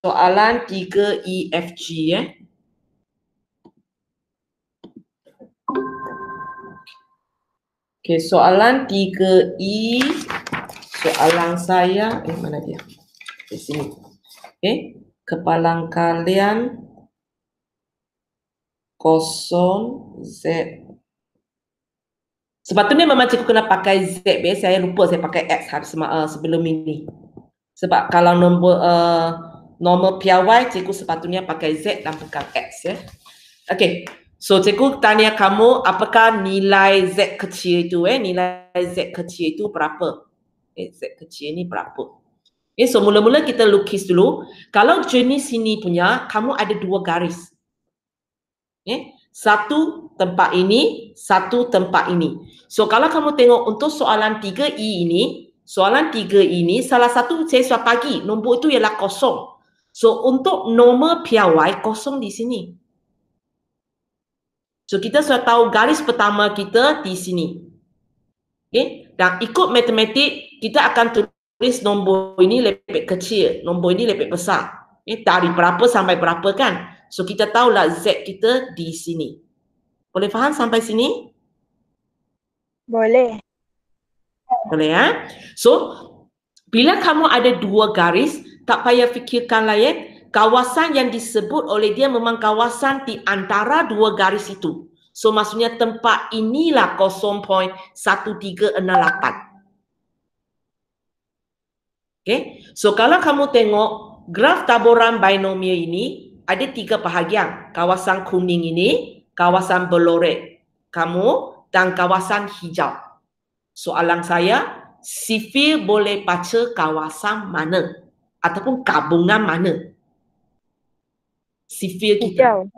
soalan 3 EFG Okey, soalan 3E. Soalan saya, mana dia? Di sini. Okey, kepalang kalian 0 Z. Sepatutnya memang cikgu kena pakai Z, saya lupa saya pakai X sebelum ini. Sebab kalau nombor normal piawai, cikgu sepatutnya pakai Z dan bukan X ya. Okey. So cikgu tanya kamu, apakah nilai Z kecil itu nilai Z kecil itu berapa? Z kecil ni berapa? So mula-mula kita lukis dulu. Kalau jenis sini punya, kamu ada dua garis. Satu tempat ini, satu tempat ini. So kalau kamu tengok untuk soalan 3E ini, soalan 3 ini salah satu saya sudah bagi, nombor itu ialah kosong. So untuk normal piawai, kosong di sini. So kita sudah tahu garis pertama kita di sini. Dan ikut matematik, kita akan tulis nombor ini lebih kecil, nombor ini lebih besar. Dari berapa sampai berapa kan? So kita tahulah Z kita di sini. Boleh faham sampai sini? Boleh. Boleh ya? So, bila kamu ada dua garis, tak payah fikirkan lain, kawasan yang disebut oleh dia memang kawasan di antara dua garis itu. So, maksudnya tempat inilah 0.1368. Okay? So, kalau kamu tengok graf taburan binomial ini, ada 3 bahagian. Kawasan kuning ini, kawasan berlorek kamu, dan kawasan hijau. Soalan saya, sifir boleh baca kawasan mana? Ataupun gabungan mana? Sifir kita.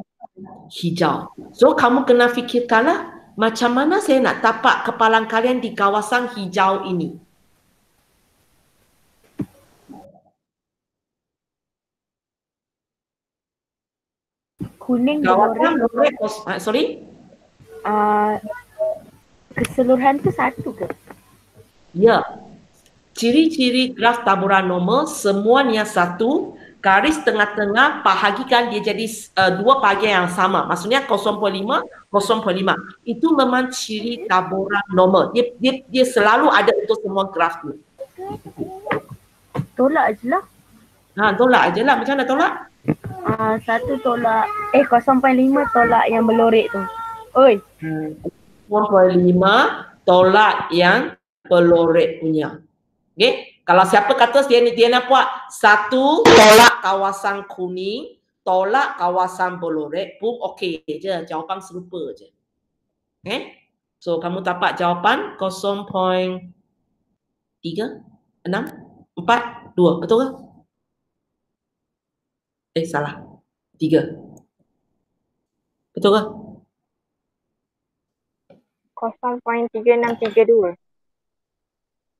Hijau. So, kamu kena fikirkanlah macam mana saya nak tapak kepalang kalian di kawasan hijau ini. Kuning berlorek. Sorry? Keseluruhan tu satu ke? Ya. Ciri-ciri graf taburan normal semuanya satu, garis tengah-tengah bahagikan dia jadi dua bahagian yang sama. Maksudnya 0.5, 0.5. Itu memang ciri taburan normal. Dia selalu ada untuk semua graf tu. Tolak je lah. Tolak je lah. Macam mana tolak? Satu tolak, 0.5 tolak yang berlorek tu. Oi. 0.5 tolak yang berlorek punya. Okay? Kalau siapa kata dia nak buat satu tolak kawasan kuning, tolak kawasan berlorek pun okey je. Jawapan serupa je. Okay? So, kamu dapat jawapan 0.3, 6, 4, 2. Betul ke? Salah. 3. Betul ke? 0.3632.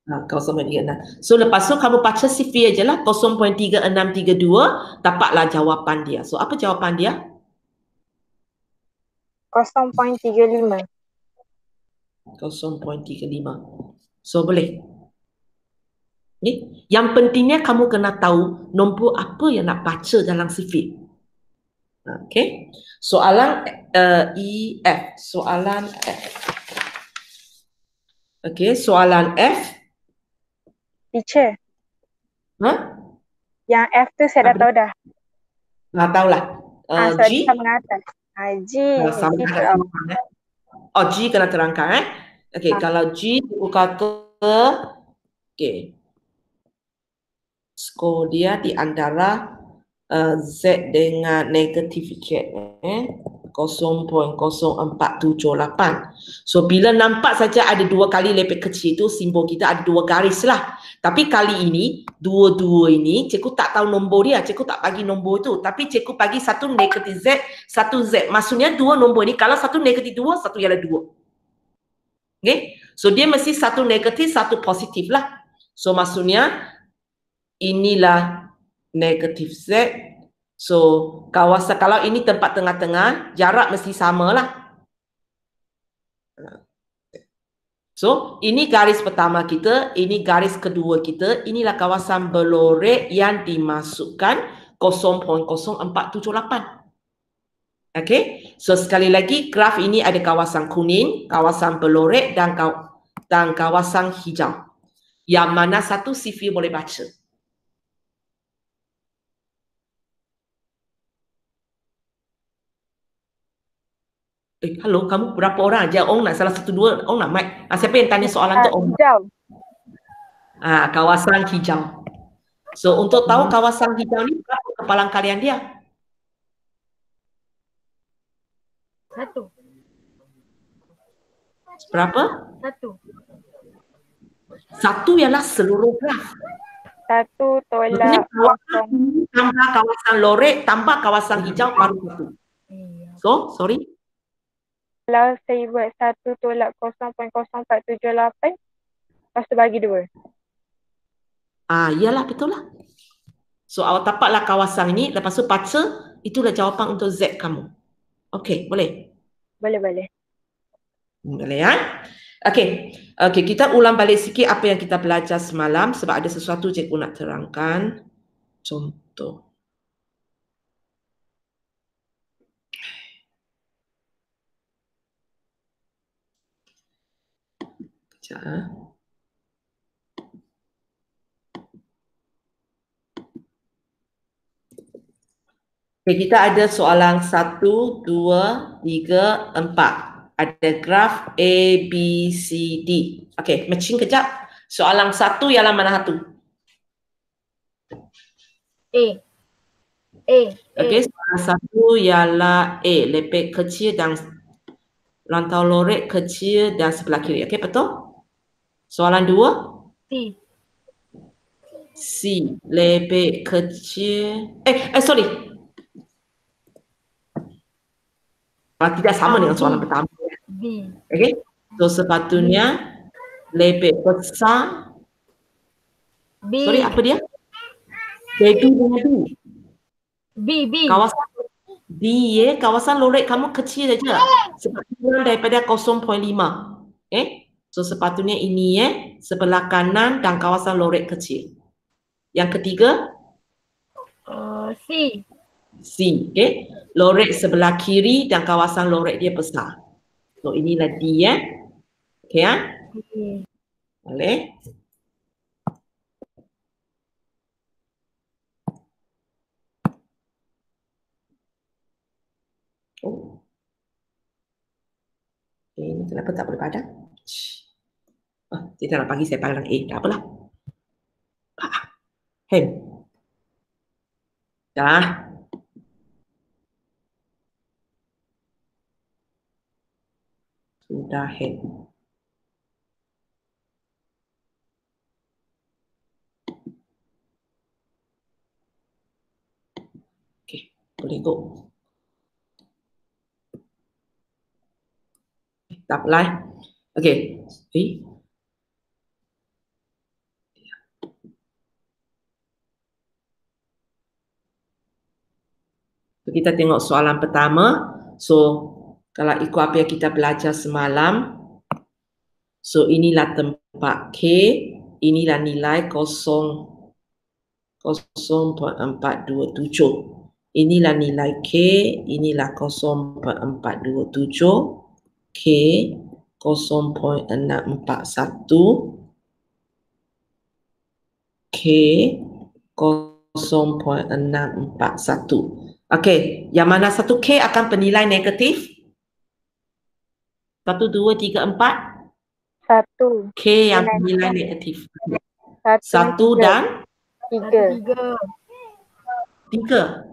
0.36. So lepas tu kamu baca sifir je lah 0.3632, dapatlah jawapan dia. So apa jawapan dia? 0.35. 0.35. So boleh. Yang pentingnya kamu kena tahu nombor apa yang nak baca dalam sifir. Okay. Soalan EF. Soalan F. Okay, soalan F. Teacher. Yang F tu saya dah tahu dah. Tahu lah. G. Sama dengan atas. G. G kena terangkan Okay, kalau G buka ke okay. Skor dia di antara Z dengan negatif Z 0.0478. So bila nampak saja ada dua kali lebih kecil itu simbol kita ada dua garis lah. Tapi kali ini dua-dua ini cikgu tak tahu nombor dia, cikgu tak bagi nombor tu. Tapi cikgu bagi satu negatif Z, satu Z. Maksudnya dua nombor ini kalau satu negatif 2, satu ialah 2. Okay? So dia mesti satu negatif, satu positif lah. So maksudnya inilah negatif Z. So kawasan kalau ini tempat tengah-tengah, jarak mesti sama lah. So ini garis pertama kita, ini garis kedua kita. Inilah kawasan berlorek yang dimasukkan 0.0478. Okay, so sekali lagi graf ini ada kawasan kuning, kawasan pelorek dan kawasan hijau. Yang mana satu Sifie boleh baca? Halo, kamu berapa orang aja? Ong nak salah satu dua, Ong nak mic. Siapa yang tanya soalan tu? Ong. Hijau. Kawasan hijau. So untuk tahu kawasan hijau ni berapa kepalang kalian dia? Satu. Berapa? Satu. Satu ialah seluruh graf. Satu tolak Maksudnya kawasan kosong. tambah kawasan lorek tambah kawasan hijau baru satu. So, sorry. Kalau saya buat 1 tolak 0.0478, lepas tu bagi 2. Iyalah betul lah. So awak dapatlah kawasan ini, lepas tu baca, itulah jawapan untuk Z kamu. Okey, boleh? Boleh. Boleh ya? Okey, kita ulang balik sikit apa yang kita belajar semalam sebab ada sesuatu cikgu nak terangkan. Contoh. Sekejap. Okay, kita ada soalan 1, 2, 3, 4. Ada graf A, B, C, D. Okey, matching kejap. Soalan 1 ialah mana satu? A. Okey, soalan 1 ialah A. Lepek kecil dan rantau lorek kecil dan sebelah kiri. Okey, betul? Soalan 2? C. Lepek kecil. Sorry. Tidak sama dengan soalan pertama. B. Okey. So sepatutnya lebih besar. B. Sorry, apa dia? Baby dengan B. Kawasan D ya, kawasan lorek kamu kecil saja. Sebab kurang daripada 0.5. So sepatutnya ini ya, sebelah kanan dan kawasan lorek kecil. Yang ketiga? C. Okay. Lorek sebelah kiri dan kawasan lorek dia besar. So inilah D ya. Okay ya? Boleh? Oh. Ini kenapa tak boleh padam? Tidak nak bagi saya padam tak apalah. Dah. Sudah head. Okay, boleh go. Tak apalah. Okay. Kita tengok soalan pertama. So, kalau ikut apa yang kita belajar semalam, so inilah tempat K, inilah nilai 0.427. Inilah nilai K, inilah 0.427, K 0.641, K 0.641. Okey, yang mana satu K akan bernilai negatif? 1, 2, 3, 4. 1. K yang bernilai negatif. 1 dan 3. 3. 3.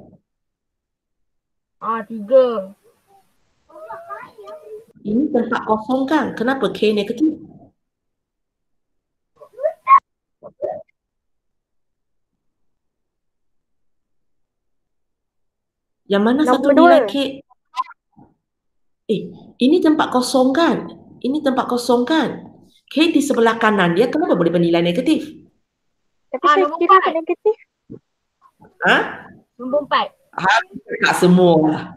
Ini tempat kosong kan? Kenapa K negatif? Yang mana Nombor satu nilai 2. K? Ini tempat kosong kan? Ini tempat kosong kan? K di sebelah kanan dia kenapa boleh bernilai negatif? Tapi saya kira negatif. Nombor 4. Tak semua lah.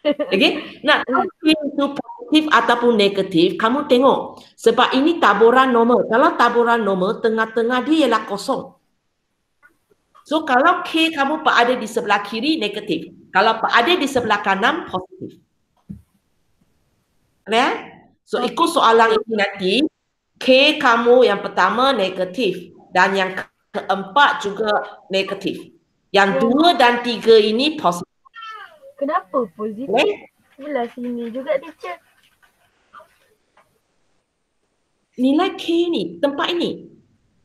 Okay? Nak tahu K itu positif ataupun negatif, kamu tengok. Sebab ini taburan nombor. Kalau taburan nombor, tengah-tengah dia ialah kosong. So kalau K kamu berada di sebelah kiri, negatif. Kalau berada di sebelah kanan, positif. Ya? So ikut soalan ini nanti, K kamu yang pertama negatif dan yang keempat juga negatif. Yang 2 dan 3 ini positif. Kenapa positif? Sebelah sini juga teacher. Nilai K ni, tempat ini.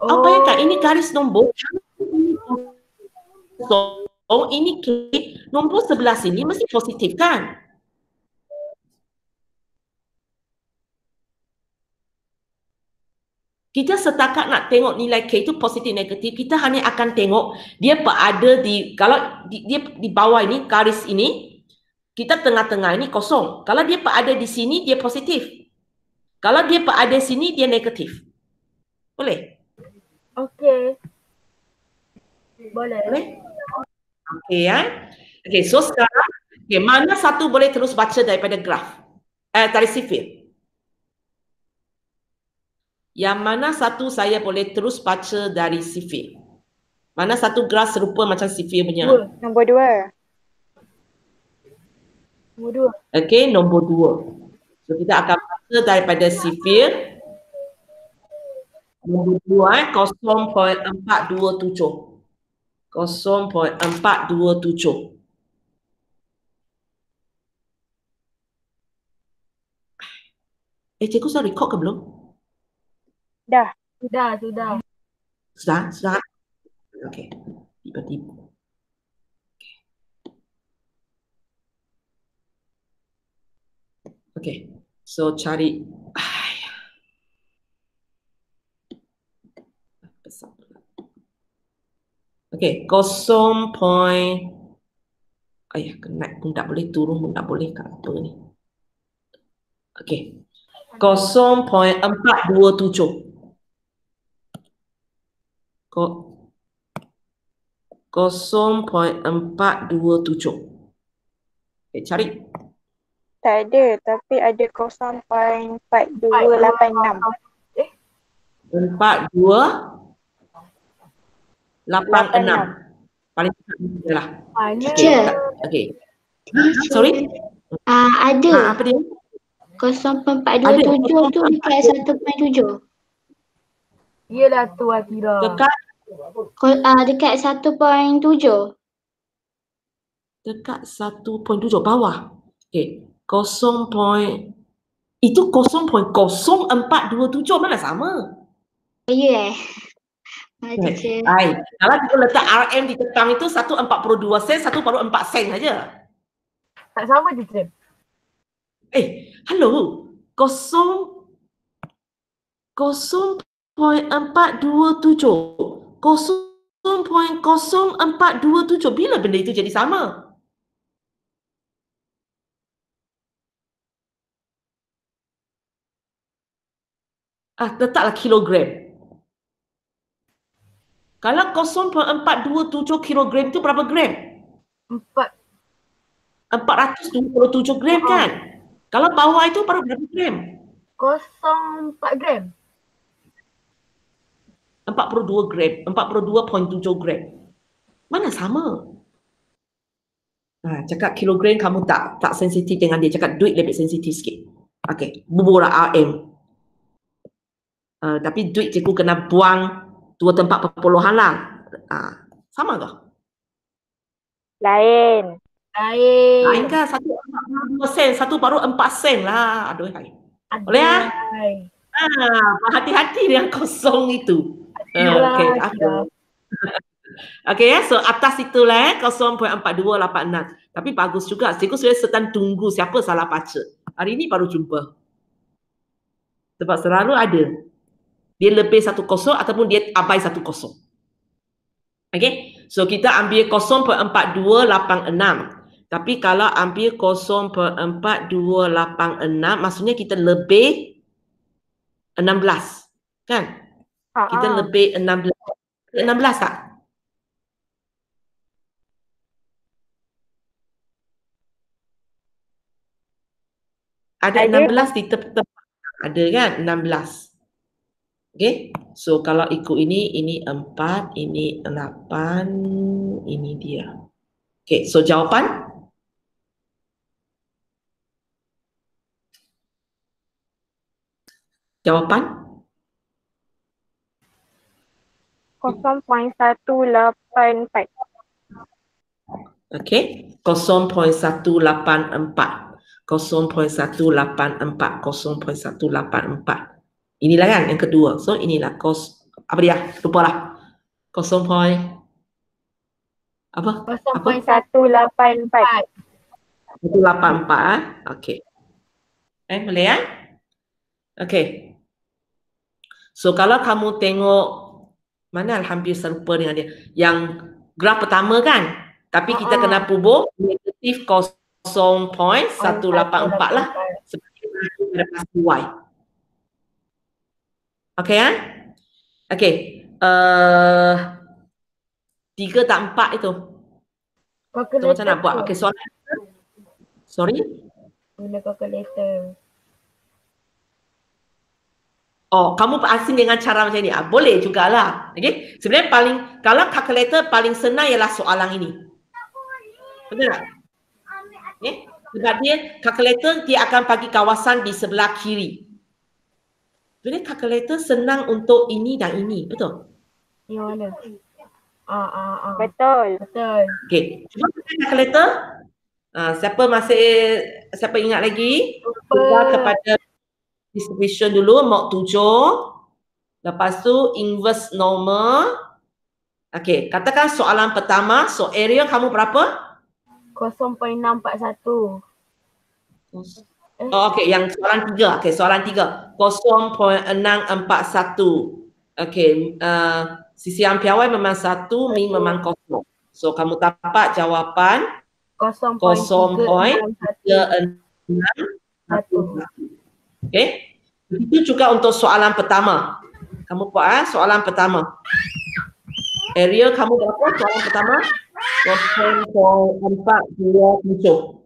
Awak bayangkan ini garis nombor. So ini K, nombor sebelah sini mesti positif kan? Kita setakat nak tengok nilai K itu positif negatif, kita hanya akan tengok dia berada di, kalau dia di bawah ini, garis ini, kita tengah-tengah ini kosong. Kalau dia berada di sini, dia positif. Kalau dia berada di sini, dia negatif. Boleh? Okey. Boleh. Boleh? Okey ya. Okey, so sekarang, okay, mana satu boleh terus baca daripada graf? Dari sifir. Yang mana satu saya boleh terus baca dari sifir? Mana satu graf serupa macam sifir punya? Nombor 2. Nombor 2. Okey, nombor 2. So kita akan baca daripada sifir. Nombor 2, 0.427. 0.427. Cikgu sudah record ke belum? Dah. Sudah. Sudah? Okey. Tiba-tiba. Okey. So cari. Okey, 0. Ayah, naik pun tak boleh, turun pun tak boleh, kat apa ni? Okey. 0.427. 0.427. Okay, cari. Tak ada, tapi ada 0.4286. 4286. Paling dekat ni lah. Teacher. Okay. Sorry? Ada. Apa dia? 0.427 tu dekat 1.7. Yelah tu Akira. Dekat Dekat 1.7. dekat 1.7 bawah. Okay. Itu 0.0427 mana sama? Ya. Teacher. Baik. Kalau kita letak RM di tentang itu 1.42 sen, 1.4 sen saja. Tak sama teacher. Hello. 0.427. 0.0427. Bila benda itu jadi sama? Letaklah kilogram. Kalau 0.427 kilogram itu berapa gram? 427 gram kan? Kalau bawah itu berapa gram? 0.4 gram. 42 gram, 42.7 gram. Mana sama? Cakap kilogram kamu tak sensitif dengan dia. Cakap duit lebih sensitif sikit. Okey, bubuh RM. Tapi duit cikgu kena buang 2 tempat perpuluhan lah. Sama ke? Lain. Lain kan? 1.42 sen, 1.4 sen lah. Aduh, hai. Boleh ya? Hati-hati dengan kosong itu. Okey, apa? Okey ya, so atas itulah 0.4286. Tapi bagus juga. Cikgu sudah sedang tunggu siapa salah baca. Hari ini baru jumpa. Sebab selalu ada. Dia lebih 10 ataupun dia abai 10. Okey. So kita ambil 0.4286. Tapi kalau ambil 0.4286 maksudnya kita lebih 16. Kan? Kita lebih 16. 16 tak? Ada 16 di tempat. Ada kan 16. Okay, so kalau ikut ini 4, ini 8, ini dia. Okay, so jawapan? Jawapan? 0.184. Okay, 0.184. 0.184. 0.184. Inilah kan yang kedua. So inilah apa dia? Lupa lah. 0. Apa? 0.184. 184. Okey. Boleh ya? Okey. So kalau kamu tengok mana hampir serupa dengan dia. Yang graf pertama kan? Tapi kita kena pubuk negatif 0.184 lah. Seperti pada pasti Y. Okey ya? Okey. 3 tak 4 itu. So, macam nak buat? Okey, soalan. Sorry? Guna calculator. Oh, kamu asing dengan cara macam ni? Boleh jugalah. Okay? Sebenarnya kalau calculator paling senang ialah soalan ini. Betul tak? Okay? Sebab calculator dia akan bagi kawasan di sebelah kiri. Jadi calculator senang untuk ini dan ini. Betul? Yang mana? Betul. Okay. Cuba pakai calculator. Siapa ingat lagi? Cuba kepada distribution dulu, mod 7. Lepas tu inverse normal. Okey, katakan soalan pertama, so area kamu berapa? 0.641. Oh, okey, yang soalan 3. Okey, soalan 3. 0.641. Okey, sisian piawai memang 1, min memang 0. So kamu dapat jawapan 0.361. Okey. Begitu juga untuk soalan pertama. Kamu buat soalan pertama. Area kamu berapa soalan pertama? 0.427.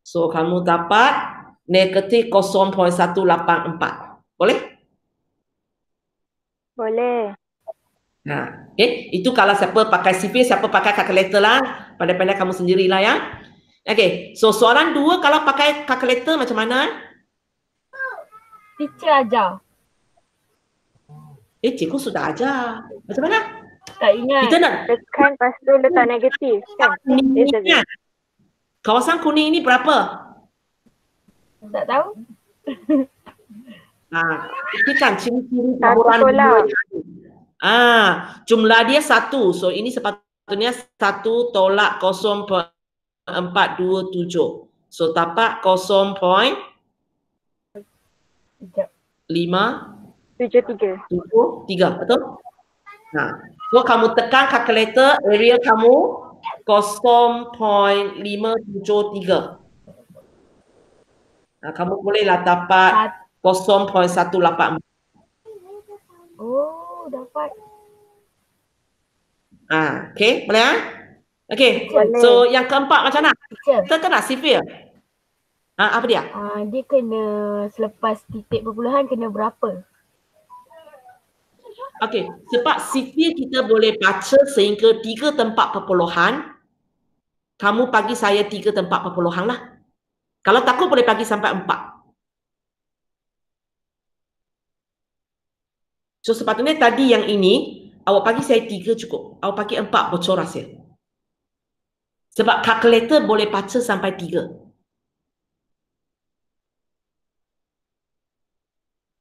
So kamu dapat negatif 0.184. Boleh? Boleh. Nah, okay. Itu kalau siapa pakai sifir, siapa pakai kalkulator lah. Pandai-pandai kamu sendirilah ya. Okay, so soalan 2 kalau pakai kalkulator macam mana? Teacher ajar. Cikgu sudah ajar. Macam mana? Tak ingat. Kita nak tekan lepas tu letak negatif kan? kuning ni kan? Kawasan kuning ini berapa? Tak tahu. Itu kan ciri-ciri Satu taburan tolak. jumlah dia 1. So ini sepatutnya 1 tolak 0.427. So dapat 0.573. Betul? So kamu tekan kalkulator, area kamu 0.573. Kamu bolehlah dapat 0.184. Oh, dapat. Okay, boleh ya? Okay, Boleh. so yang keempat macam mana? Teacher. Kita kena sifir. Apa dia? Dia kena selepas titik perpuluhan kena berapa? Okay, sebab sifir kita boleh baca sehingga 3 tempat perpuluhan. Kamu bagi saya 3 tempat perpuluhan lah. Kalau takut boleh bagi sampai 4. So sepatutnya tadi yang ini, awak bagi saya 3 cukup. Awak bagi 4 bocor hasil. Sebab kalkulator boleh baca sampai 3.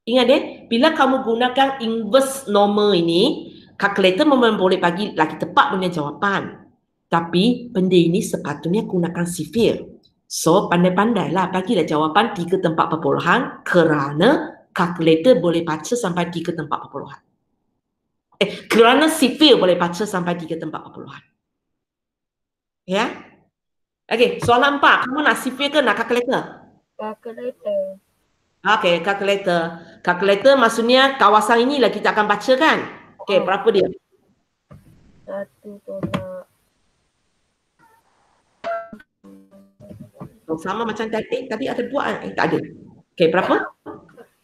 Ingat bila kamu gunakan inverse normal ini, kalkulator memang boleh bagi lagi tepat punya jawapan. Tapi benda ini sepatutnya gunakan sifir. So pandai-pandailah bagilah jawapan 3 tempat perpuluhan kerana kalkulator boleh baca sampai 3 tempat perpuluhan. Kerana sifir boleh baca sampai 3 tempat perpuluhan. Ya? Okey, soalan 4. Kamu nak sifir ke nak kalkulator? Kalkulator. Okey, kalkulator. Kalkulator maksudnya kawasan inilah kita akan baca kan? Okey, berapa dia? 1 tolak. Sama macam tadi ada buat tak ada. Okey, berapa?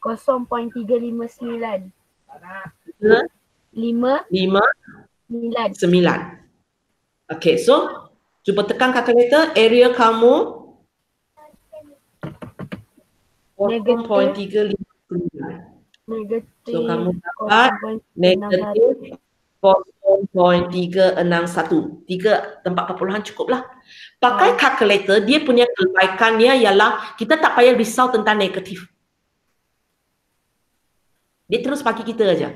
0.359. 5, 5, 9. 9. Okay, so cuba tekan kalkulator, area kamu Negatif. 0.359. So kamu dapat negatif 0.361. 3 tempat perpuluhan cukuplah. Pakai kalkulator, dia punya kebaikannya ialah kita tak payah risau tentang negatif. Dia terus bagi kita aja.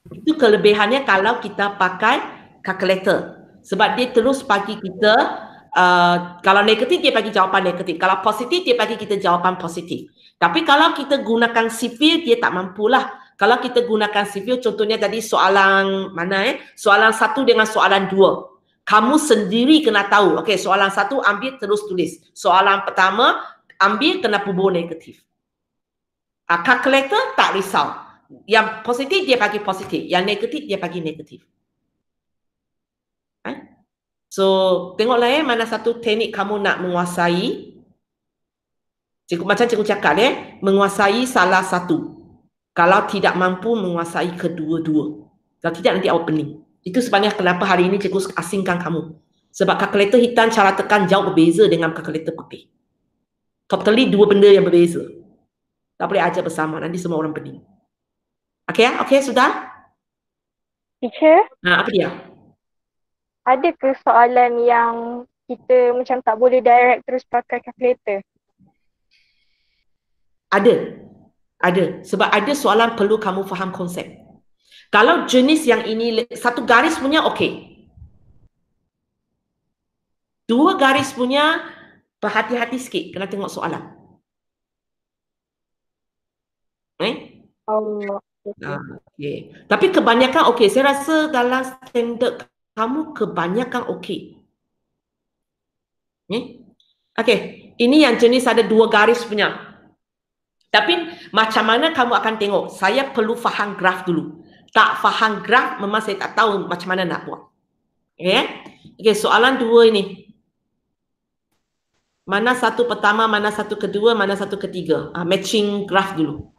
Itu kelebihannya kalau kita pakai kalkulator. Sebab dia terus bagi kita, kalau negatif dia bagi jawapan negatif. Kalau positif dia bagi kita jawapan positif. Tapi kalau kita gunakan sifir dia tak mampulah. Kalau kita gunakan sifir, contohnya tadi soalan mana soalan 1 dengan soalan 2. Kamu sendiri kena tahu. Okey, soalan 1 ambil terus tulis. Soalan pertama ambil kena kubur negatif. Kalkulator tak risau. Yang positif dia bagi positif, yang negatif dia bagi negatif. So tengoklah mana satu teknik kamu nak menguasai. Macam cikgu cakap menguasai salah satu. Kalau tidak mampu menguasai kedua-dua. Kalau tidak nanti awak pening. Itu sebabnya kenapa hari ini cikgu asingkan kamu. Sebab kalkulator hitam cara tekan jauh berbeza dengan kalkulator putih. Totally dua benda yang berbeza. Tak boleh ajar bersama, nanti semua orang pening. Okey ya? Okey, sudah? Teacher, Apa dia? ada ke soalan yang kita macam tak boleh direct terus pakai kalkulator? Ada. Sebab ada soalan perlu kamu faham konsep. Kalau jenis yang ini, satu garis punya okey. 2 garis punya, berhati-hati sikit, kena tengok soalan. Okay. Tapi kebanyakan okey. Saya rasa dalam standard kamu kebanyakan okey. Okey. Ini yang jenis ada 2 garis punya. Tapi macam mana kamu akan tengok? Saya perlu faham graf dulu. Tak faham graf memang saya tak tahu macam mana nak buat. Okey, soalan 2 ini. Mana satu pertama, mana satu kedua, mana satu ketiga. Matching graf dulu.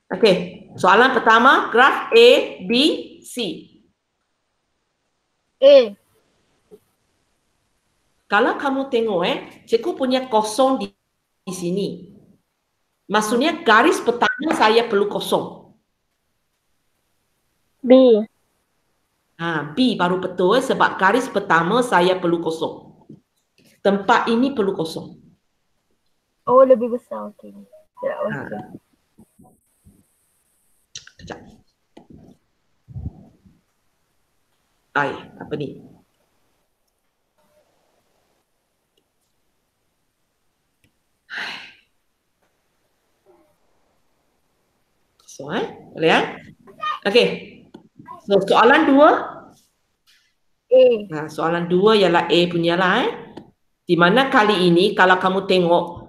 Okey, soalan pertama, graf A, B, C. A. Kalau kamu tengok cikgu punya kosong di sini. Maksudnya garis pertama saya perlu kosong. B. B baru betul sebab garis pertama saya perlu kosong. Tempat ini perlu kosong. Oh, lebih besar. Okey. Sekejap. Apa ni? Kosong boleh Okey. So soalan 2. A. Soalan 2 ialah A punya lah Di mana kali ini kalau kamu tengok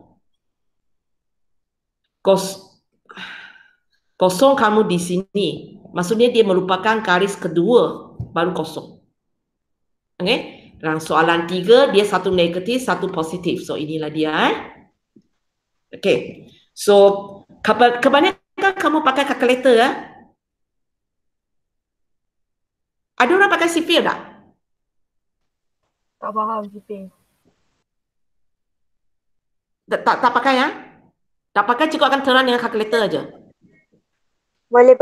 kosong kamu di sini, maksudnya dia merupakan garis kedua baru kosong. Okey? Dan soalan 3 dia satu negatif, satu positif. So inilah dia Okey. So kebanyakan kamu pakai kalkulator Ada orang pakai sifir tak? Tak faham sifir. Tak pakai Tak pakai, cikgu akan terang dengan kalkulator aja. Boleh.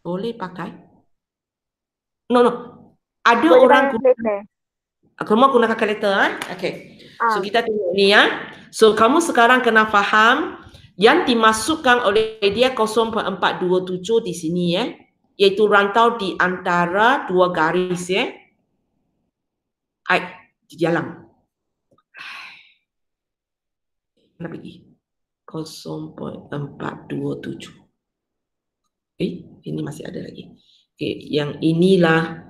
Boleh pakai? No. Ada boleh orang kamu guna kalkulator Okey. So kita tengok ni So kamu sekarang kena faham yang dimasukkan oleh dia 0.427 di sini iaitu rantau di antara 2 garis di dalam. Mana pergi? 0.427. Ini masih ada lagi. Yang inilah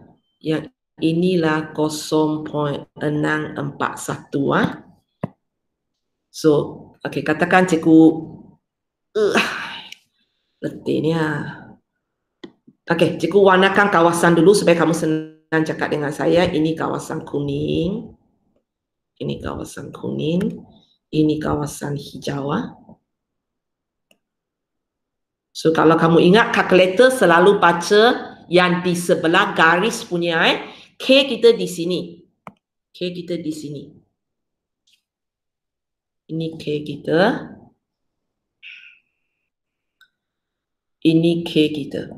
0.641 So, katakan cikgu letihnya. Cikgu warnakan kawasan dulu supaya kamu senang cakap dengan saya. Ini kawasan kuning. Ini kawasan kuning. Ini kawasan hijau. So kalau kamu ingat kalkulator selalu baca yang di sebelah garis punya K kita di sini. K kita di sini. Ini K kita. Ini K kita.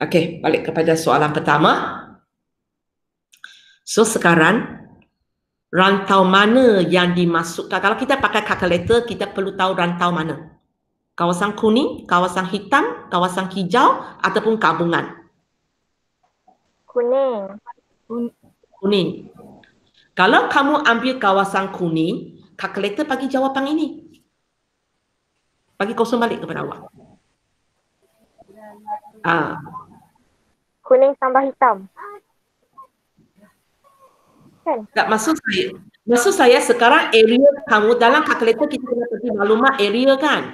Okey, balik kepada soalan pertama. So sekarang rantau mana yang dimasukkan? Kalau kita pakai kalkulator, kita perlu tahu rantau mana. Kawasan kuning, kawasan hitam, kawasan hijau ataupun gabungan. Kuning. Kuning. Kalau kamu ambil kawasan kuning, kalkulator bagi jawapan ini. Bagi kosong balik kepada awak. Kuning tambah hitam. Kan? Tak, maksud saya sekarang area kamu dalam kalkulator kita kena pergi maklumat area kan.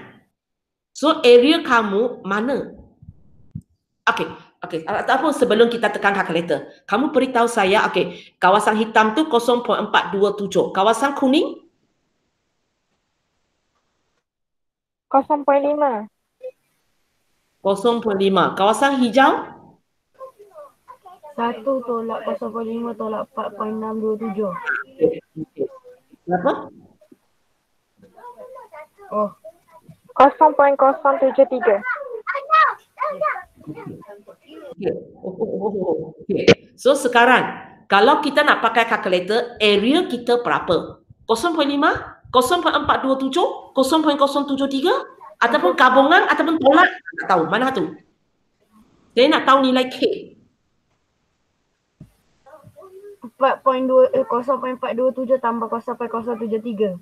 So area kamu mana? Okey. Ataupun sebelum kita tekan kalkulator, kamu beritahu saya, okey, kawasan hitam tu 0.427. Kawasan kuning 0.5. 0.5. Kawasan hijau 1/0.5/4.627. berapa? Oh, 0.073. Okay. So sekarang kalau kita nak pakai kalkulator, area kita berapa? 0.5, 0.427, 0.073 ataupun gabungan ataupun tolak? Tak tahu mana tu. Saya nak tahu nilai K. 0.427 tambah 0.073.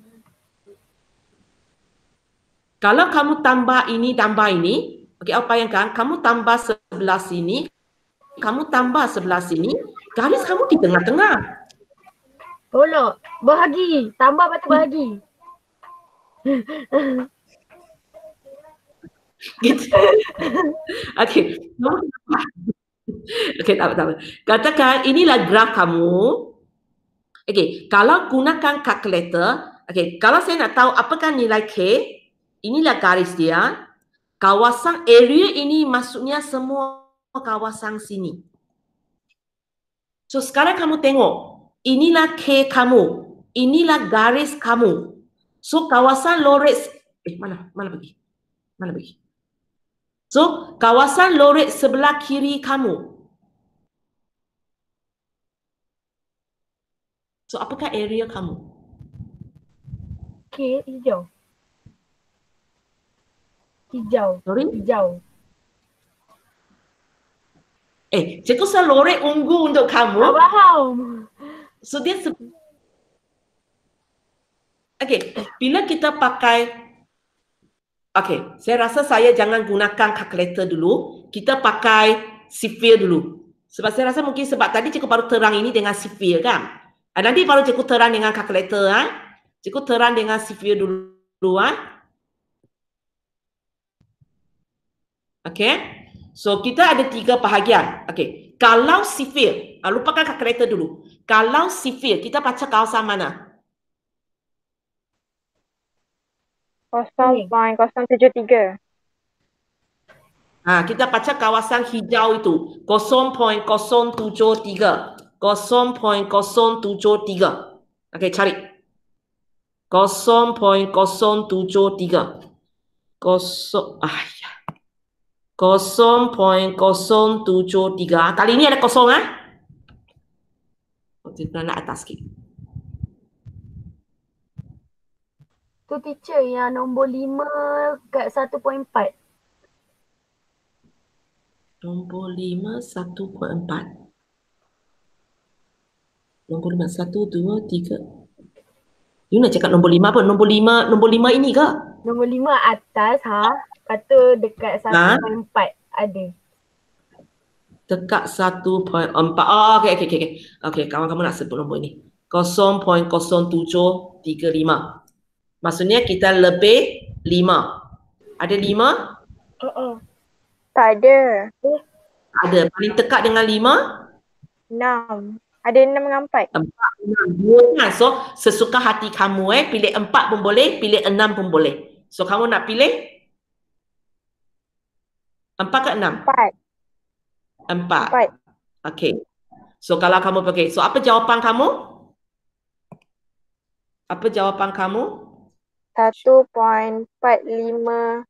Kalau kamu tambah ini, okey, apa yang kamu tambah sebelah sini, kamu tambah sebelah sini, garis kamu di tengah-tengah. Tolak, bahagi, tambah batu bahagi. Gitu. Okey. Okey, tak apa. Katakan inilah graf kamu. Okey, kalau gunakan kalkulator, okey, kalau saya nak tahu apakah nilai K, inilah garis dia. Kawasan area ini maksudnya semua kawasan sini. So sekarang kamu tengok, inilah K kamu, inilah garis kamu. So kawasan Lorex, mana pergi? So kawasan Lorex sebelah kiri kamu. So apakah area kamu? K hijau. Sorry? Hijau. Cikgu saya Lorex ungu untuk kamu. Tak faham. So dia bila kita pakai, saya rasa saya jangan gunakan kalkulator dulu. Kita pakai sifir dulu. Sebab saya rasa mungkin sebab tadi cikgu baru terang ini dengan sifir kan. Nanti baru cikgu terang dengan kalkulator. Cikgu terang dengan sifir dulu. So kita ada 3 bahagian. Kalau sifir, lupakan kalkulator dulu. Kalau sifir, kita baca kawasan mana? 0.073. Kita baca kawasan hijau itu 0.073. 0.073. Cari. 0.073. 0.073. Kali ini ada kosong kita nak atas sikit. Tu teacher yang nombor 5 kat 1.4. Nombor 5 1.4. Nombor 5 1 2 3. You nak cakap nombor 5 apa? Nombor 5 ini ke? Nombor 5 atas Lepas tu dekat 1.4 ada. Dekat 1.4. Okey, kawan-kawan nak sebut nombor ini. 0.0735. Maksudnya kita lebih 5. Ada 5? Tak ada. Ada. Paling dekat dengan 5? 6. Ada 6 dengan 4. 2 kan. So sesuka hati kamu pilih 4 pun boleh, pilih 6 pun boleh. So kamu nak pilih 4 ke 6? 4. Okey. So kalau kamu pakai, so apa jawapan kamu? Apa jawapan kamu? 1.453.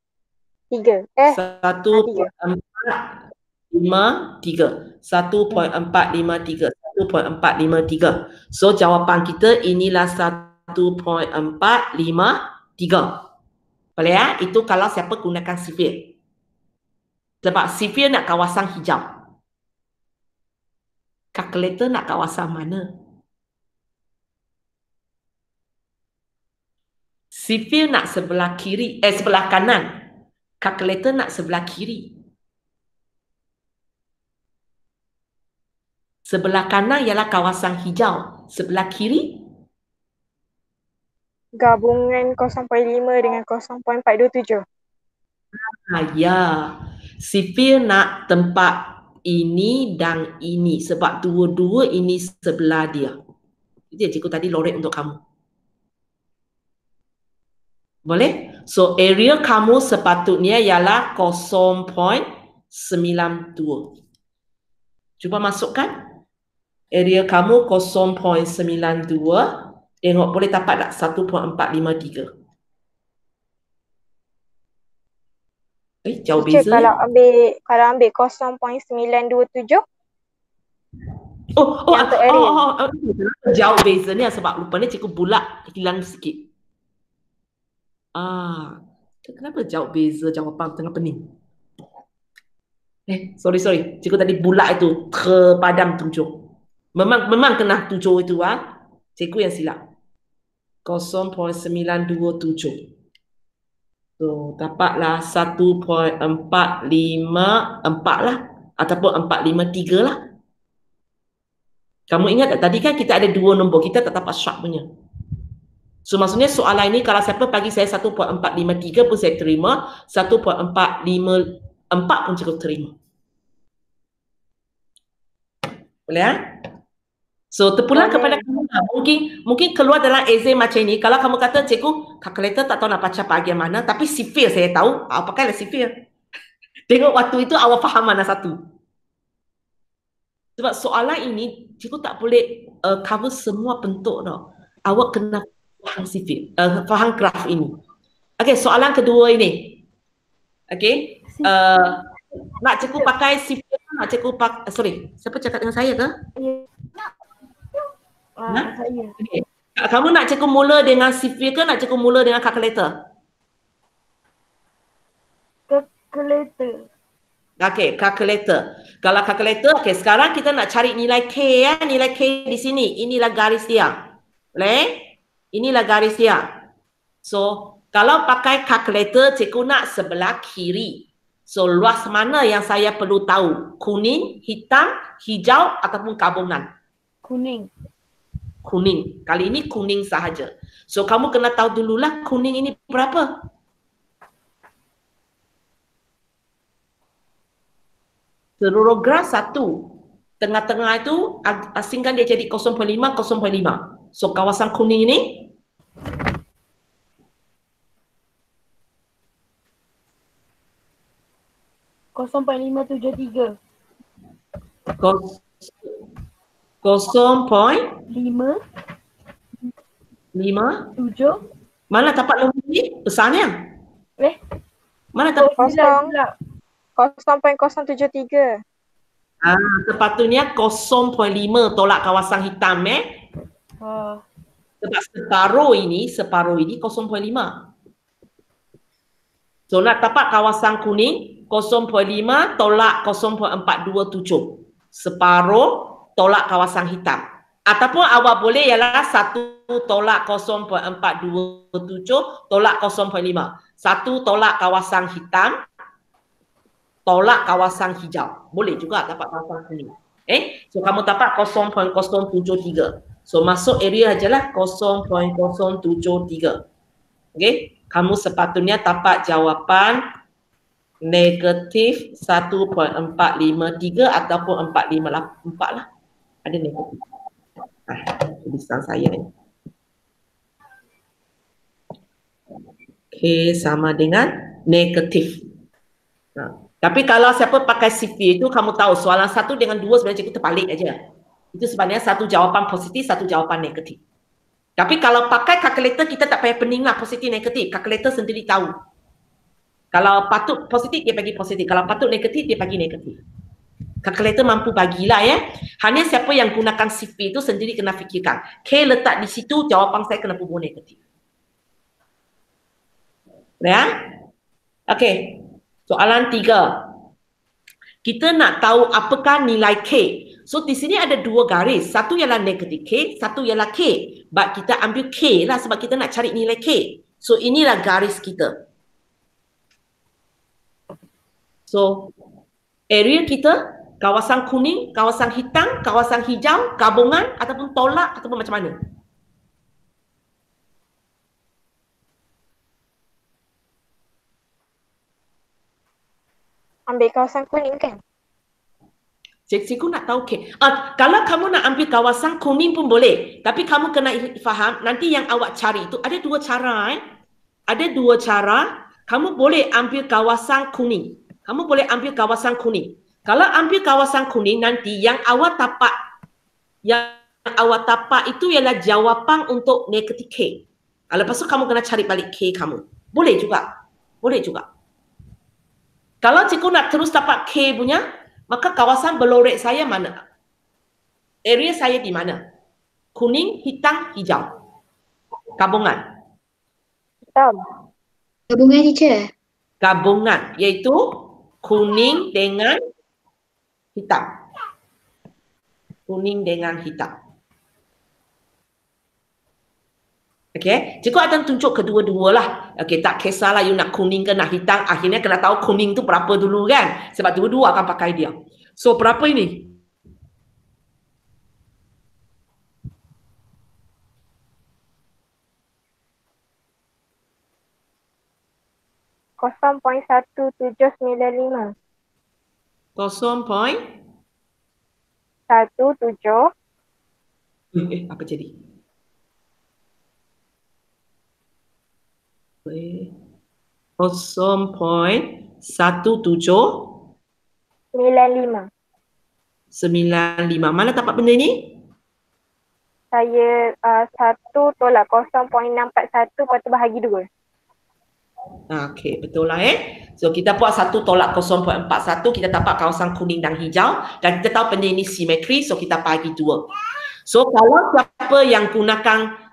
1.453. 1.453. 1.453. So jawapan kita inilah 1.453. Boleh ya? Itu kalau siapa gunakan sifir. Sebab sifir nak kawasan hijau. Kalkulator nak kawasan mana? Sifir nak sebelah kiri, sebelah kanan. Kalkulator nak sebelah kiri. Sebelah kanan ialah kawasan hijau. Sebelah kiri? Gabungan 0.5 dengan 0.427. Ya. Sifir nak tempat ini dan ini. Sebab dua-dua ini sebelah dia. Jadi cikgu tadi lorek untuk kamu. Boleh? So area kamu sepatutnya ialah 0.92. Cuba masukkan. Area kamu 0.92. Tengok boleh dapat tak 1.453. Jauh beza. Kalau ambil 0.927. Jauh beza ni sebab lupa ni cikgu bulat hilang sikit. Kenapa jauh beza jawapan tengah pening? Sorry. Cikgu tadi bulat itu terpadam 7. Memang kena 7 itu Cikgu yang silap. 0.927. So, dapatlah 1.454 lah. Ataupun 453 lah. Kamu ingat tak tadi kan kita ada 2 nombor. Kita tak dapat syak punya. So maksudnya soalan ini kalau siapa bagi saya 1.453 pun saya terima, 1.454 pun cukup terima. Boleh ya? So terpulang kepada kamu. Mungkin keluar dalam exam macam ini. Kalau kamu kata cikgu, kalkulator tak tahu nak baca bahagian mana, tapi sifir saya tahu, pakailah sifir. Tengok waktu itu awak faham mana satu. Sebab soalan ini cikgu tak boleh cover semua bentuk tau. Awak kena faham sifir, faham graf ini. Okey, soalan kedua ini. Okey, nak cikgu pakai sifir, nak cikgu pakai, sorry, siapa cakap dengan saya ke? Saya. Okay. Kamu nak cikgu mula dengan sifir ke nak cikgu mula dengan kalkulator? Kalkulator. Okey, kalkulator. Kalau kalkulator, okey, sekarang kita nak cari nilai K ya. Nilai K di sini. Inilah garis dia. Boleh? Inilah garis dia. So, kalau pakai kalkulator, cikgu nak sebelah kiri. So, luas mana yang saya perlu tahu? Kuning, hitam, hijau ataupun gabungan? Kuning. Kuning. Kali ini kuning sahaja. So, kamu kena tahu dululah kuning ini berapa? Seluruh graf 1. Tengah-tengah itu asingkan dia jadi 0.5, 0.5. So, kawasan kuning ini? .573. 0.5 7. Mana tapak nombor ni? Besarnya? Mana tapak? 0.073. Sepatutnya 0.5 tolak kawasan hitam Sebab separuh ini 0.5. So nak tapak kawasan kuning 0.5 tolak 0.427. Separuh tolak kawasan hitam. Ataupun awak boleh ialah 1 tolak 0.427 tolak 0.5. 1 tolak kawasan hitam tolak kawasan hijau. Boleh juga dapat kawasan kuning. So kamu dapat 0.073. So masuk area ajalah 0.073. Okey, kamu sepatutnya dapat jawapan negatif 1.453 ataupun 454 lah. Ada negatif. Tulisan saya ni. K sama dengan negatif. Tapi kalau siapa pakai CV itu, kamu tahu soalan 1 dengan 2 sebenarnya cikgu terbalik aja. Itu sebenarnya satu jawapan positif, satu jawapan negatif. Tapi kalau pakai kalkulator, kita tak payah pening lah positif negatif. Kalkulator sendiri tahu. Kalau patut positif, dia bagi positif. Kalau patut negatif, dia bagi negatif. Kalkulator mampu bagilah ya. Hanya siapa yang gunakan CV itu sendiri kena fikirkan. K letak di situ, jawapan saya kena bubuh negatif. Ya? Okey. Soalan 3. Kita nak tahu apakah nilai K. So di sini ada 2 garis. Satu ialah negatif K, satu ialah K. But kita ambil K lah sebab kita nak cari nilai K. So inilah garis kita. So area kita, kawasan kuning, kawasan hitam, kawasan hijau, gabungan ataupun tolak ataupun macam mana? Ambil kawasan kuning kan? Cikgu nak tahu K. Kalau kamu nak ambil kawasan kuning pun boleh. Tapi kamu kena faham, nanti yang awak cari itu ada 2 cara. Ada 2 cara. Kamu boleh ambil kawasan kuning. Kamu boleh ambil kawasan kuning. Kalau ambil kawasan kuning, nanti yang awak tapak itu ialah jawapan untuk negatif K. Lepas tu kamu kena cari balik K kamu. Boleh juga. Boleh juga. Kalau cikgu nak terus dapat K punya, maka kawasan berlorek saya mana? Area saya di mana? Kuning, hitam, hijau. Gabungan. Hitam. Gabungan teacher. Gabungan, iaitu kuning dengan hitam. Kuning dengan hitam. Okey, cikgu akan tunjuk kedua-dua lah. Okey, tak kisahlah you nak kuning ke nak hitam. Akhirnya kena tahu kuning tu berapa dulu kan. Sebab dua-dua akan pakai dia. So, berapa ini? Kosong 0.1795. 0.17. Apa jadi? 0.1795. 95. Mana dapat benda ni? Saya 1 tolak 0.641 lepas tu bahagi 2. Okey, betul lah So kita buat 1 tolak 0.41, kita dapat kawasan kuning dan hijau. Dan kita tahu benda ini simetri, so kita bagi 2. So kalau siapa yang gunakan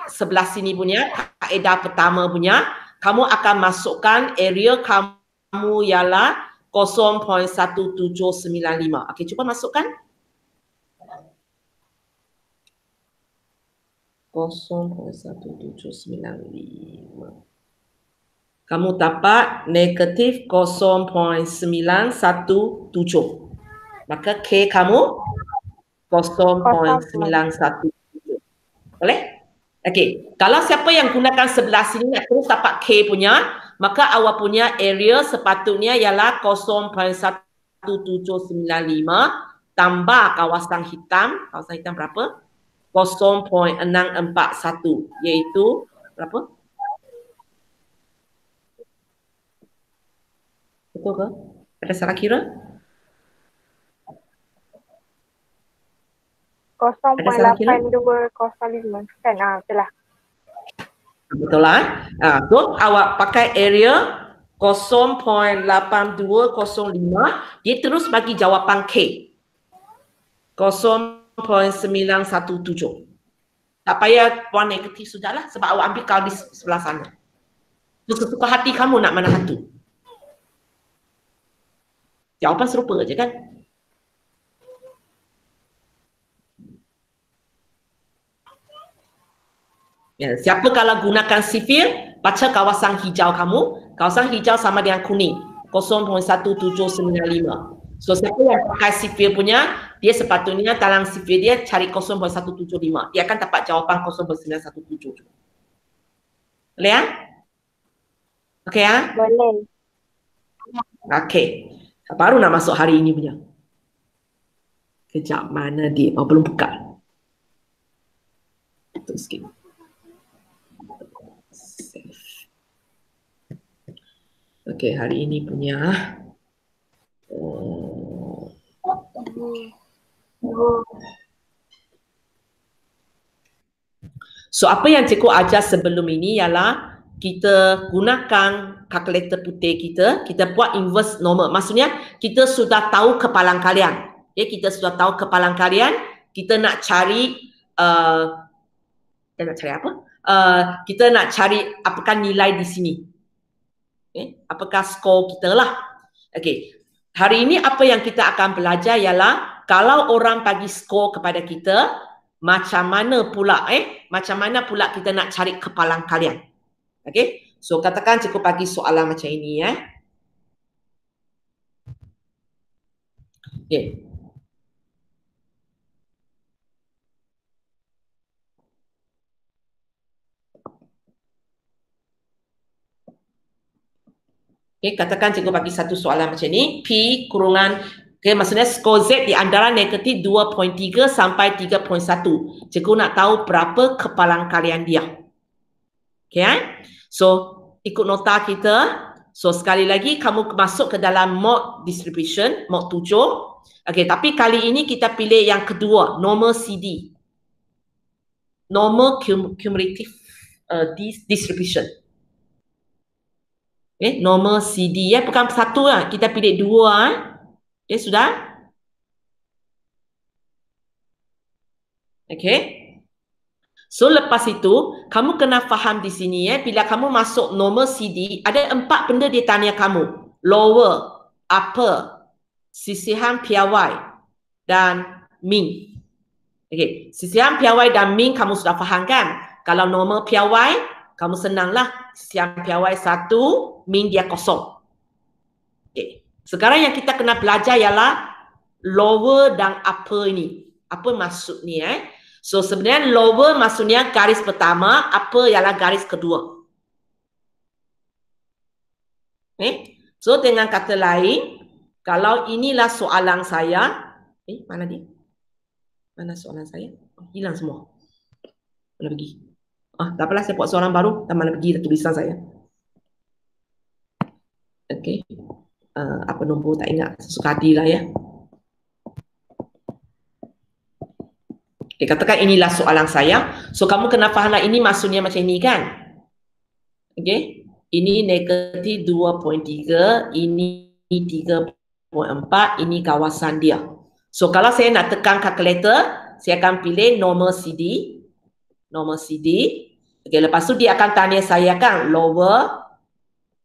sebelah sini punya, kaedah pertama punya, kamu akan masukkan area kamu ialah 0.1795. Okey, cuba masukkan. 0.1795. Kamu dapat negatif 0.917. Maka K kamu 0.917. Boleh? Okey. Kalau siapa yang gunakan sebelah sini nak terus dapat K punya, maka awak punya area sepatutnya ialah 0.1795 tambah kawasan hitam. Kawasan hitam berapa? 0.641, iaitu berapa? Betul ke? Ada salah kira? 0.8205 kan? Betul lah. Betul lah. So awak pakai area 0.8205, dia terus bagi jawapan K. 0.917. Tak payah buang negatif sudahlah sebab awak ambil kau di sebelah sana. Suka hati kamu nak mana satu. Jawapan serupa je kan? Ya, siapa kalau gunakan sifir, baca kawasan hijau kamu. Kawasan hijau sama dengan kuning, 0.1795. So siapa yang pakai sifir punya, dia sepatutnya dalam sifir dia cari 0.175. Dia akan dapat jawapan 0.917. Boleh ya? Okey ya? Boleh. Okey. Baru nak masuk hari ini punya. Kejap, mana dia? Oh, belum buka. masuk sikit. Okey, hari ini punya so apa yang cikgu ajar sebelum ini ialah kita gunakan kalkulator putih kita buat inverse normal. Maksudnya kita sudah tahu kepalang kalian. Kita sudah tahu kepalang kalian, kita nak cari kita nak cari apa? Kita nak cari apakah nilai di sini. Apakah skor kita lah. Okey. Hari ini apa yang kita akan belajar ialah kalau orang bagi skor kepada kita, macam mana pula kita nak cari kepalang kalian. Okey. So katakan cikgu bagi soalan macam ini Okey. Katakan cikgu bagi satu soalan macam ni, P kurungan, maksudnya skor Z di antara negatif 2.3 sampai 3.1. Cikgu nak tahu berapa kepalang kalian dia. So, ikut nota kita. So, sekali lagi kamu masuk ke dalam mode distribution, mode 7. Tapi kali ini kita pilih yang kedua, normal CD. Normal cumulative distribution. Normal CD bukan satu lah, kita pilih dua sudah. So lepas itu kamu kena faham di sini bila kamu masuk normal CD ada 4 benda dia tanya kamu, lower, upper, sisihan piawai dan min. Sisihan piawai dan min kamu sudah faham kan? Kalau normal piawai kamu senanglah, sisihan piawai 1, min dia kosong. Sekarang yang kita kena belajar ialah lower dan upper ini. Apa maksud ni So sebenarnya lower maksudnya garis pertama, upper ialah garis kedua. So dengan kata lain, kalau inilah soalan saya, mana dia? Mana soalan saya? Hilang semua. Mana pergi? Tak apalah, saya buat soalan baru dan mana pergi tulisan saya. Apa nombor tak ingat, sesuka hati lah katakan inilah soalan saya. So kamu kena faham lah ini maksudnya macam ini kan. Ini negatif 2.3, ini 3.4, ini kawasan dia. So kalau saya nak tekan kalkulator, saya akan pilih normal CD. Lepas tu dia akan tanya saya kan lower,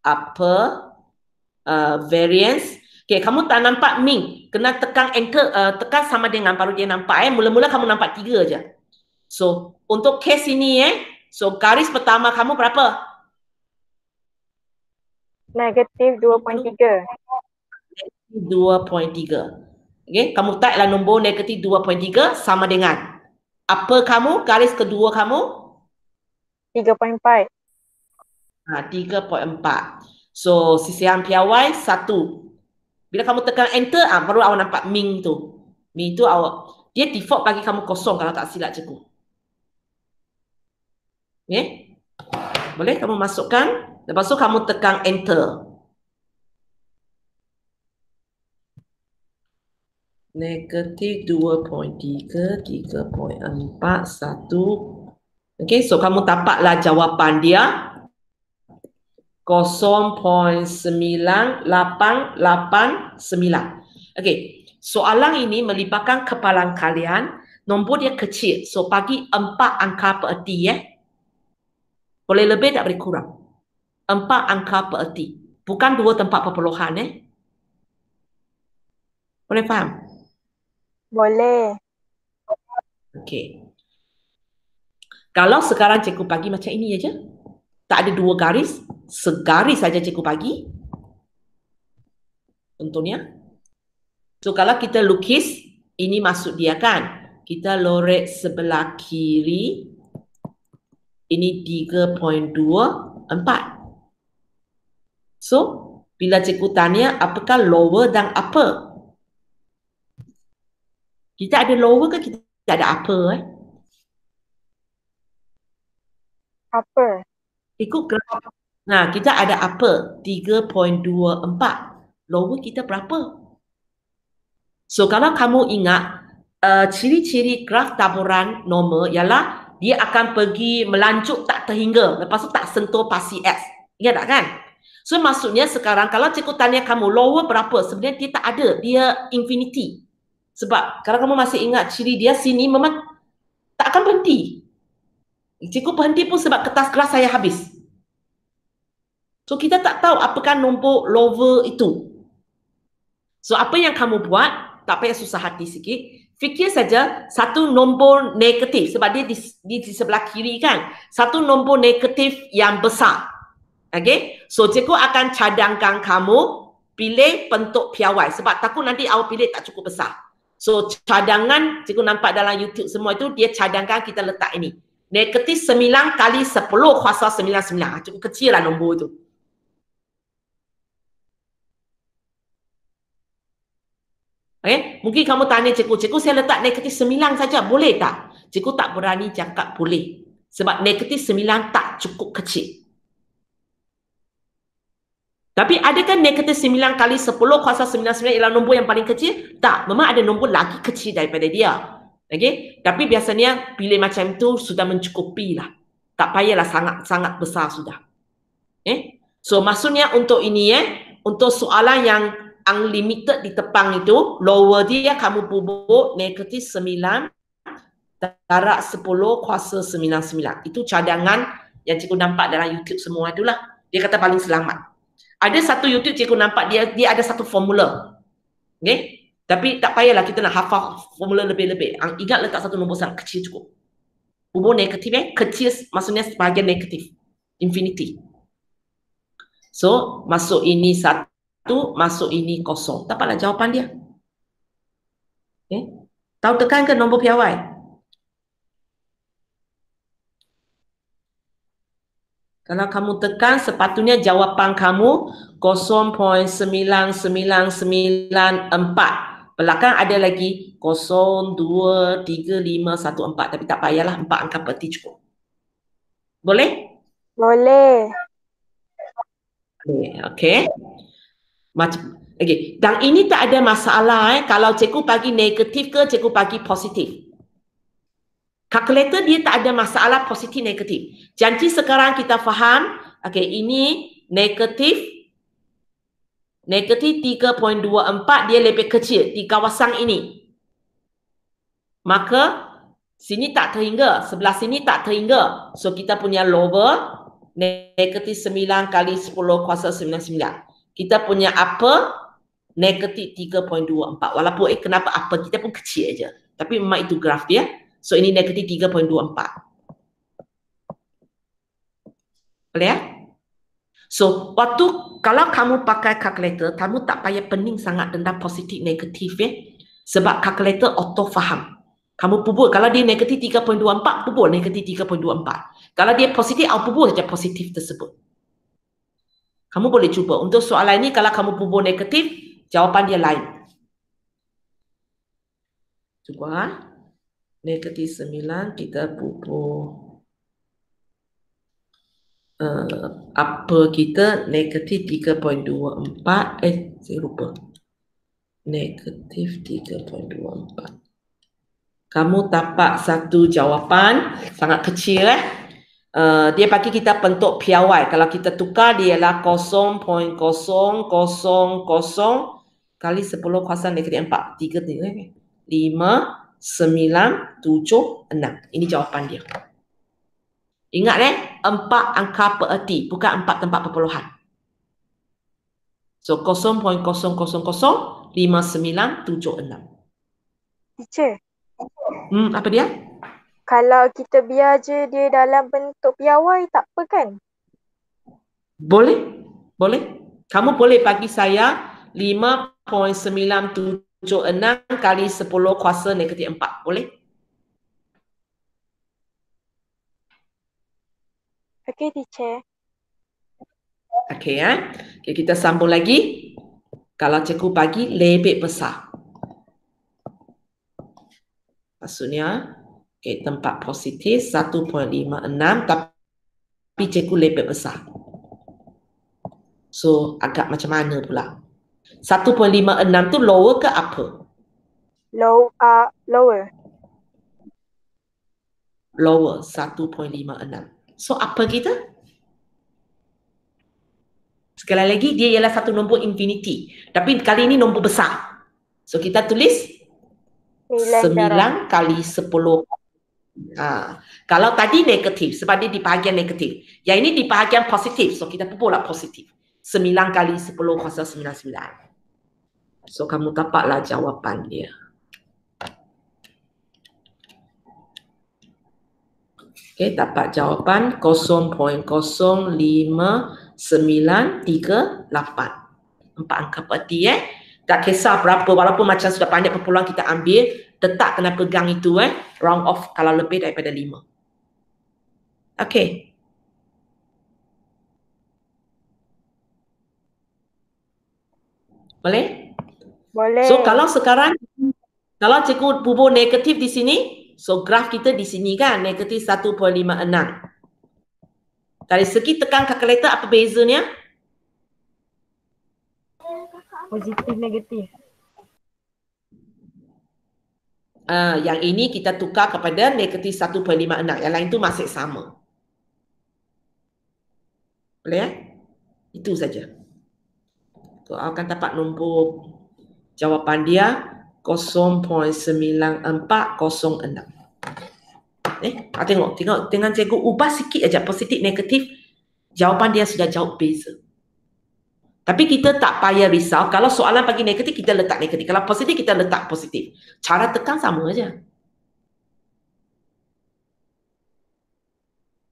upper, variance. Kamu tak nampak min, kena tekan enter, tekan sama dengan baru dia nampak mula-mula kamu nampak 3 je. So untuk case ini so garis pertama kamu berapa? Negatif 2.3. 2.3. Kamu typelah nombor negatif 2.3 sama dengan apa kamu, garis kedua kamu? 3.4. 3.4. So, sisihan piawai 1. Bila kamu tekan enter, baru awak nampak min tu. Min tu awak, dia default bagi kamu kosong kalau tak silap cikgu. Boleh kamu masukkan, lepas tu kamu tekan enter. Negatif 2.3, 3.4, 1. So kamu dapatlah jawapan dia 0.9889. Soalan ini melibatkan kepalang kalian. Nombor dia kecil. So bagi 4 angka per erti Boleh lebih tak boleh kurang. 4 angka per erti. Bukan 2 tempat perpuluhan Boleh faham? Boleh. Kalau sekarang cikgu bagi macam ini aja, tak ada 2 garis, segaris saja cikgu bagi. Contohnya. So kalau kita lukis, ini maksud dia kan. Kita lorek sebelah kiri. Ini 3.24. So, bila cikgu tanya apakah lower dan upper? Kita ada lower ke kita ada upper Upper. Ikut graf. Nah, kita ada upper 3.24. Lower kita berapa? So, kalau kamu ingat, ciri-ciri graf taburan normal ialah dia akan pergi melanjut tak terhingga. Lepas tu tak sentuh pasti X. Ingat tak kan? So, maksudnya sekarang kalau cikgu tanya kamu lower berapa, sebenarnya dia tak ada. Dia infinity. Sebab kalau kamu masih ingat ciri dia sini memang tak akan berhenti. Cikgu berhenti pun sebab kertas graf saya habis. So, kita tak tahu apakah nombor lower itu. So, apa yang kamu buat, tak payah susah hati sikit. Fikir saja satu nombor negatif. Sebab dia di sebelah kiri kan. Satu nombor negatif yang besar. Okay? So, cikgu akan cadangkan kamu pilih bentuk piawai. Sebab takut nanti awak pilih tak cukup besar. So, cadangan, cikgu nampak dalam YouTube semua itu, dia cadangkan kita letak ini. Negatif 9 kali 10 kuasa 99. Cukup kecil lah nombor itu. Okay? Mungkin kamu tanya cikgu, saya letak negatif 9 saja, boleh tak? Cikgu tak berani cakap boleh. Sebab negatif 9 tak cukup kecil. Tapi adakah negatif 9 kali 10 kuasa 99 ialah nombor yang paling kecil? Tak, memang ada nombor lagi kecil daripada dia. Okay? Tapi biasanya pilih macam tu sudah mencukupi lah. Tak payahlah sangat besar sudah. So maksudnya untuk ini untuk soalan yang unlimited di tepang itu, lower dia kamu bubuk negatif 9 darab 10 kuasa 99. Itu cadangan yang cikgu nampak dalam YouTube semua itulah. Dia kata paling selamat. Ada satu YouTube cikgu nampak dia ada satu formula. Okay? Tapi tak payahlah kita nak hafal formula lebih-lebih. Ingat letak satu nombor sangat kecil cukup. Bubuk negatif kecil maksudnya sebahagian negatif. Infinity. So, masuk ini 1, masuk ini 0. Dapatlah jawapan dia. Okay? Tahu tekan ke nombor piawai? Kalau kamu tekan, sepatutnya jawapan kamu 0.99994. Belakang ada lagi 0, 2, 3, 5, 1, 4. Tapi tak payahlah, 4 angka peti cukup. Boleh? Boleh. Okay. Okay. Dan ini tak ada masalah kalau cikgu bagi negatif ke cikgu bagi positif. Kalkulator dia tak ada masalah positif negatif. Janji sekarang kita faham, okay, ini negatif 3.24 dia lebih kecil di kawasan ini. Maka sini tak terhingga, sebelah sini tak terhingga. So kita punya lower negatif 9 kali 10 kuasa 99. Kita punya upper negatif 3.24. Walaupun kenapa upper kita pun kecil aja. Tapi memang itu graf dia. So ini negatif 3.24. Boleh ya? So waktu kalau kamu pakai kalkulator, kamu tak payah pening sangat tentang positif negatif sebab kalkulator auto faham. Kamu pupuk, kalau dia negatif 3.24, pupuk negatif 3.24. Kalau dia positif, awak pupuk saja positif tersebut. Kamu boleh cuba. Untuk soalan ini, kalau kamu pupuk negatif, jawapan dia lain. Cuba. Negatif 9 kita pupuk apa kita negatif 3.24 saya lupa negatif 3.24. Kamu dapat satu jawapan sangat kecil dia bagi kita bentuk piawai. Kalau kita tukar dia ialah 0.0000 kali 10 kuasa negatif 4 3 5 9, 7, 6. Ini jawapan dia. Ingat 4 angka pererti, bukan 4 tempat perpuluhan. So 0.0005976. Teacher. Apa dia? Kalau kita biar je dia dalam bentuk piawai tak apa kan? Boleh. Boleh. Kamu boleh bagi saya 5.976 kali 10 kuasa negatif 4. Boleh? Okey, teacher. Okey okay, kita sambung lagi. Kalau cikgu bagi lebih besar. Maksudnya, okay, tempat positif 1.56 tapi Tapi cikgu lebih besar. So, agak macam mana pula? 1.56 tu lower ke upper? Lower. Lower, 1.56. So, upper kita? Sekali lagi, dia ialah satu nombor infinity. Tapi kali ini nombor besar. So, kita tulis 9 kali 10. Kalau tadi negatif, sebab dia di bahagian negatif. Yang ini di bahagian positif. So, kita pupuklah positif. 9 kali 10 kuasa 99. So, kamu dapatlah jawapan dia. Okay, dapat jawapan 0.059938. 4 angka peti tak kisah berapa, walaupun macam sudah banyak perpuluhan kita ambil, tetap kena pegang itu round off kalau lebih daripada 5. Okay. Boleh? Boleh. So kalau sekarang, kalau cikgu pupuk negatif di sini, so graf kita di sini kan, negatif 1.56. Dari segi tekan kalkulator apa bezanya? Positif, negatif. Yang ini kita tukar kepada negatif 1.56. Yang lain tu masih sama. Boleh? Itu saja. So, akan dapat nombor jawapan dia 0.9406. Tengok dengan cikgu ubah sikit aja positif negatif, jawapan dia sudah jauh beza. Tapi kita tak payah risau. Kalau soalan bagi negatif, kita letak negatif. Kalau positif, kita letak positif. Cara tekan sama aja.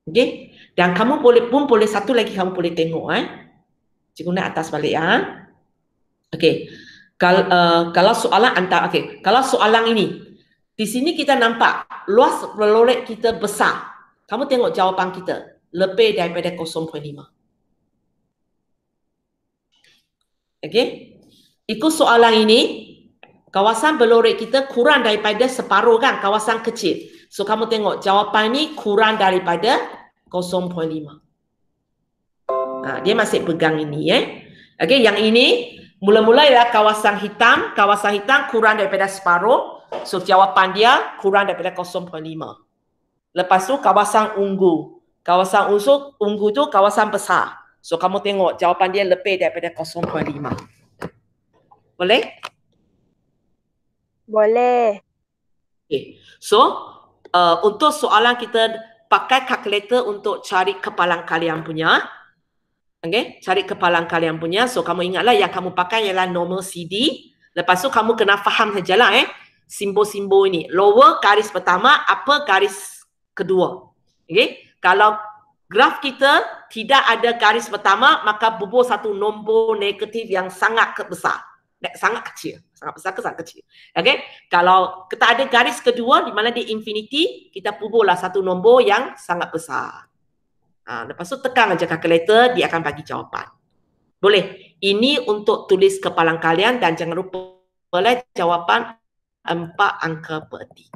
Okay? Dan kamu boleh satu lagi kamu boleh tengok. Cikgu naik atas balik ya. Okay. Kalau soalan kalau soalan ini, di sini kita nampak luas pelorek kita besar. Kamu tengok jawapan kita lebih daripada 0.5. Okay. Ikut soalan ini, kawasan pelorek kita kurang daripada separuh kan, kawasan kecil. So kamu tengok jawapan ini kurang daripada 0.5. Dia masih pegang ini Okay, yang ini mula-mula ialah kawasan hitam kurang daripada separuh. So jawapan dia kurang daripada 0.5. Lepas tu kawasan ungu. Kawasan ungu tu kawasan besar. So kamu tengok jawapan dia lebih daripada 0.5. Boleh? Boleh. Okay. So untuk soalan kita pakai kalkulator untuk cari kepalang kalian punya. Okay, cari kepalang kalian punya. So kamu ingatlah yang kamu pakai ialah normal CD. Lepas tu kamu kena faham sajalah simbol-simbol ini. Lower garis pertama, upper garis kedua. Okay, kalau graf kita tidak ada garis pertama, maka bubur satu nombor negatif yang sangat besar. Sangat kecil. Sangat besar ke sangat kecil. Okay, kalau kita ada garis kedua di mana dia infinity, kita buburlah satu nombor yang sangat besar. Lepas tu tekan aja kalkulator, dia akan bagi jawapan. Boleh. Ini untuk tulis kepalang kalian dan jangan lupa jawapan 4 angka peti.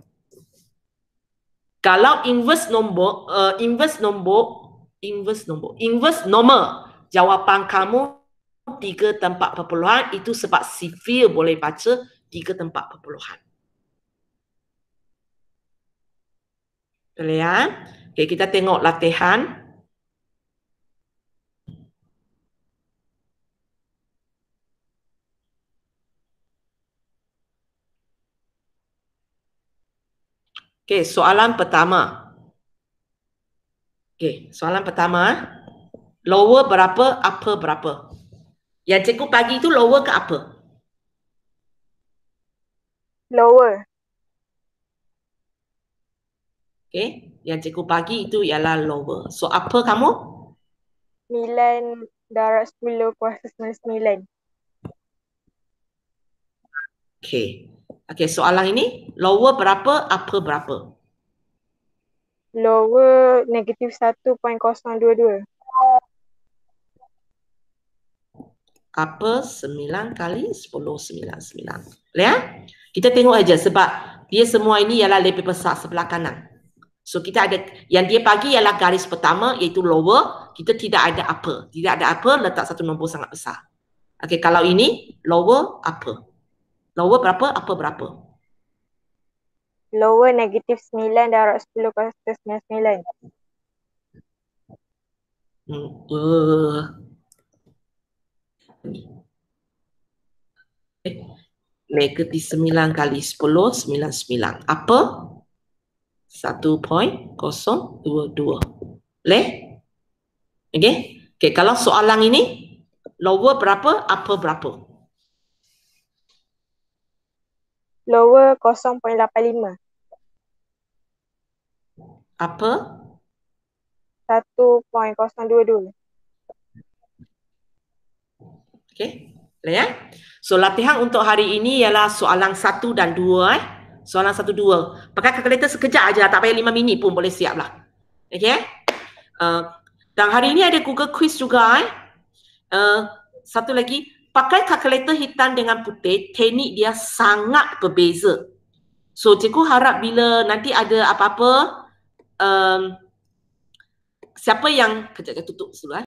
Kalau inverse normal, jawapan kamu 3 tempat perpuluhan, itu sebab sifir boleh baca 3 tempat perpuluhan. Boleh ya? Okay, kita tengok latihan. Okay, soalan pertama. Okay, soalan pertama. Lower berapa, upper berapa? Yang cikgu bagi itu lower ke upper? Lower. Okay, yang cikgu bagi itu ialah lower. So, upper kamu? 9 darab 10 kuasa 99. Okay. Okay, soalan ini lower berapa, upper berapa? Lower negatif 1.022. Upper 9 kali 10, 99. Boleh ya? Kita tengok aja sebab dia semua ini ialah lebih besar sebelah kanan. So kita ada, yang dia bagi ialah garis pertama iaitu lower, kita tidak ada upper. Tidak ada upper, letak satu nombor sangat besar. Okey, kalau ini lower, upper. Lower berapa, upper berapa? Lower negatif 9 darab 10 kuasa 99. Negatif 9 kali 10, 99. Apa? 1.022. Boleh? Okey? Okey, kalau soalan ini, lower berapa, upper berapa? Lower 0.85. Upper? 1.022. Okey? Boleh ya? So latihan untuk hari ini ialah soalan 1 dan 2 Soalan 1, 2. Pakai kalkulator sekejap aja, tak payah 5 minit pun boleh siap lah. Okey? Dan hari ini ada Google Quiz juga. Satu lagi, pakai kalkulator hitam dengan putih, teknik dia sangat berbeza. So cikgu harap bila nanti ada apa-apa, siapa yang, kejap tutup dulu